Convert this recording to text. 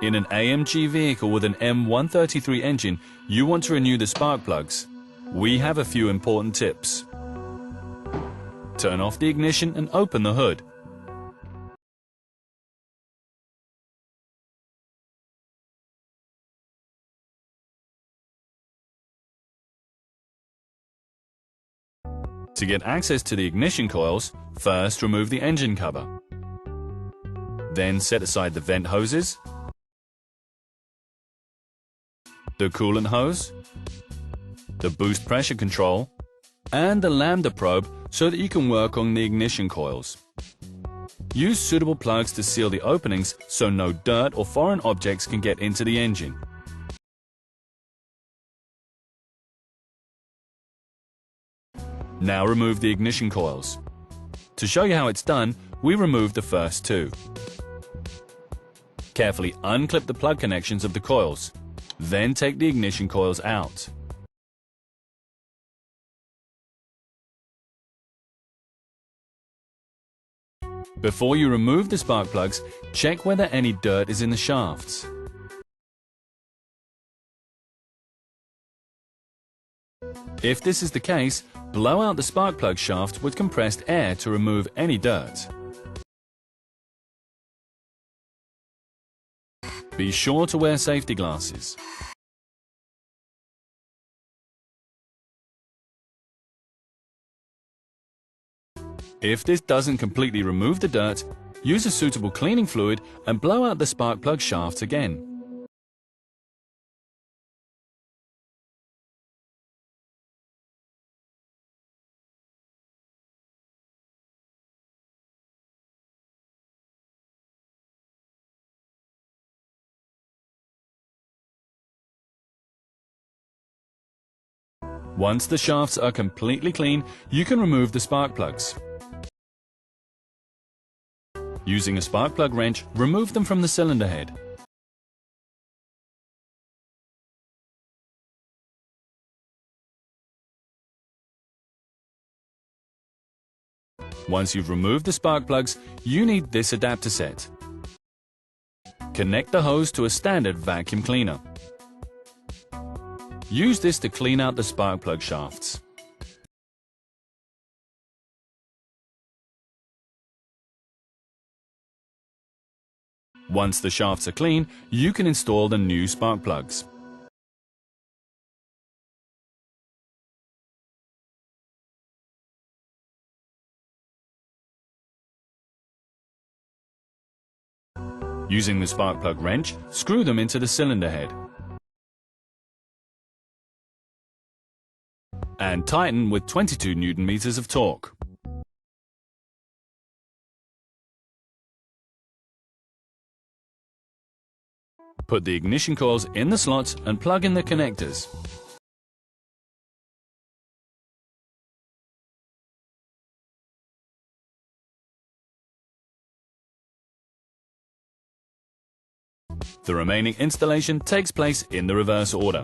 In an AMG vehicle with an M133 engine, you want to renew the spark plugs. We have a few important tips. Turn off the ignition and open the hood. To get access to the ignition coils, first remove the engine cover. Then set aside the vent hoses, the coolant hose, the boost pressure control, and the lambda probe so that you can work on the ignition coils. Use suitable plugs to seal the openings so no dirt or foreign objects can get into the engine. Now remove the ignition coils. To show you how it's done, we remove the first two. Carefully unclip the plug connections of the coils. Then take the ignition coils out. Before you remove the spark plugs, check whether any dirt is in the shafts. If this is the case, blow out the spark plug shaft with compressed air to remove any dirt. Be sure to wear safety glasses. If this doesn't completely remove the dirt, use a suitable cleaning fluid and blow out the spark plug shafts again. Once the shafts are completely clean, you can remove the spark plugs. Using a spark plug wrench, remove them from the cylinder head. Once you've removed the spark plugs, you need this adapter set. Connect the hose to a standard vacuum cleaner. Use this to clean out the spark plug shafts. Once the shafts are clean, you can install the new spark plugs. Using the spark plug wrench, screw them into the cylinder head. And tighten with 22 Nm of torque. Put the ignition coils in the slots and plug in the connectors. The remaining installation takes place in the reverse order.